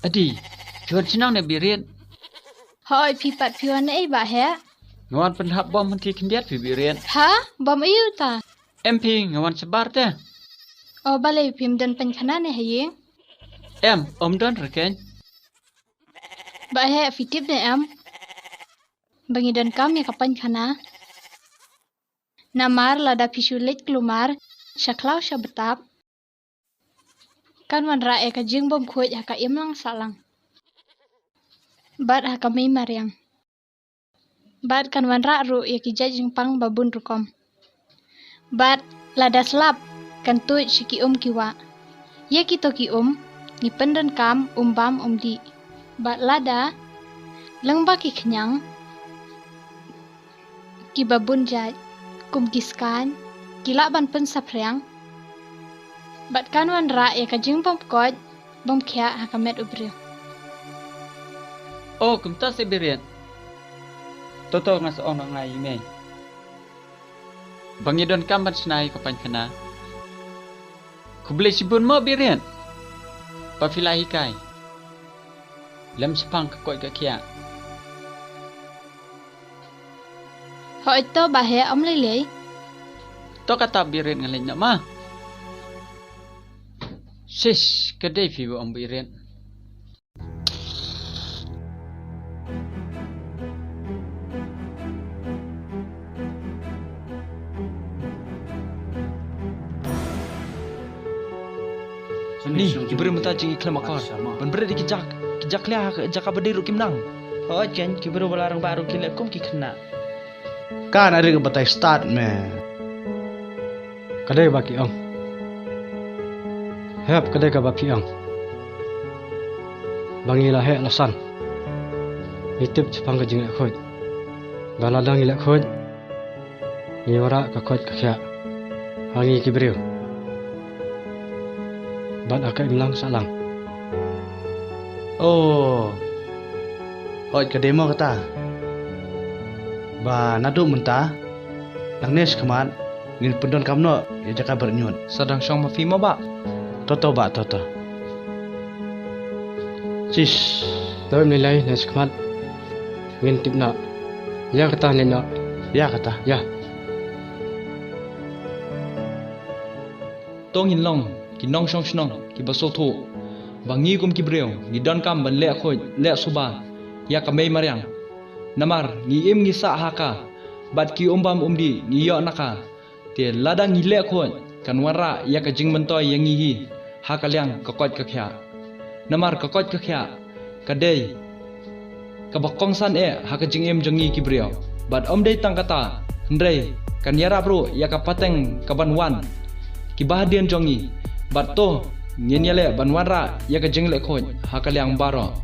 Adi, chuan chinang ne birian. Hỏi phi pat phi wan ei ba he. Ngawan penhap bom henti kendiat fi birian. Ha? Bom iu ta. MP ngawan sebar te. O balai pim dan penkhana ne hayeng. Om don reken. Ba he fitip ne Bangi dan kam ya kapan khana. Namar lada pisulit kelumar syaklau syabetap. Kan wan ra ka jing bom khoj haka imlang salang. Bad haka mei mariang. Bad kan wan ra ru ya ki jajing pang babun rukom. Bad lada slap kan tu shiki kiwa. Ye kito ki ni pendan kam bam di. Bad lada lengba ki kenyang ki babun jaj kum kiskan kila ban pen saprang. Bat kan wan ra ya kajing bom kod bom kya hakamet ubril. Oh, kumta se birian. Toto ngas ong ngai me. Bangi don kamban snai kapan kana. Kubli sibun mo birian. Pafilahi kai. Lem sepang ka koi ka kya. Ho ito bahe lele. To kata birian ngalin na ma. Sis, kedai fi om birian. Ni, kibri mata cing iklam akar. Ban berde kijak liah jaka berdiri kim nang. Ho chen kibri balarang baru kile kum ki khna. Kan ada ke batai start me. Kadai baki ang. Hep kadai ka baki ang. Bangila he lasan. Itip chapang ka jing lek khoj. Baladang lek khoj. Ni wara ka khoj ka kya. Hangi kibriu. Ban akai imlang salang. Oh. Hoi ke demo kata. Ba nadu mentah. Nang nes kemat. Ngin pendon kamno ya jaka bernyut. Sadang syong mafi mo ba? Toto ba toto. Sis. Tahu nilai nes kemat. Ngin tipna. Ya kata nina. Ya kata. Ya. Tong hin long. Ki nong shong shnong ki basol thu bangi kum ki breu ni don kam ban le khoj le suba ya ka mei mariang namar ni im ni sa haka bat ki bam di ni yo naka te ladang ni le khoj kan wara ya ka jing mentoy yang hi haka liang ka koj ka khya namar ka koj ka khya ka dei ka bakong san haka jing im jongi ki breu bat dei tang kata ndrei kan yara bro ya ka pateng ka ban wan ki bahadian jongi Bat to, nyanyale banwara ya ka jengle khoj hakaliang baro.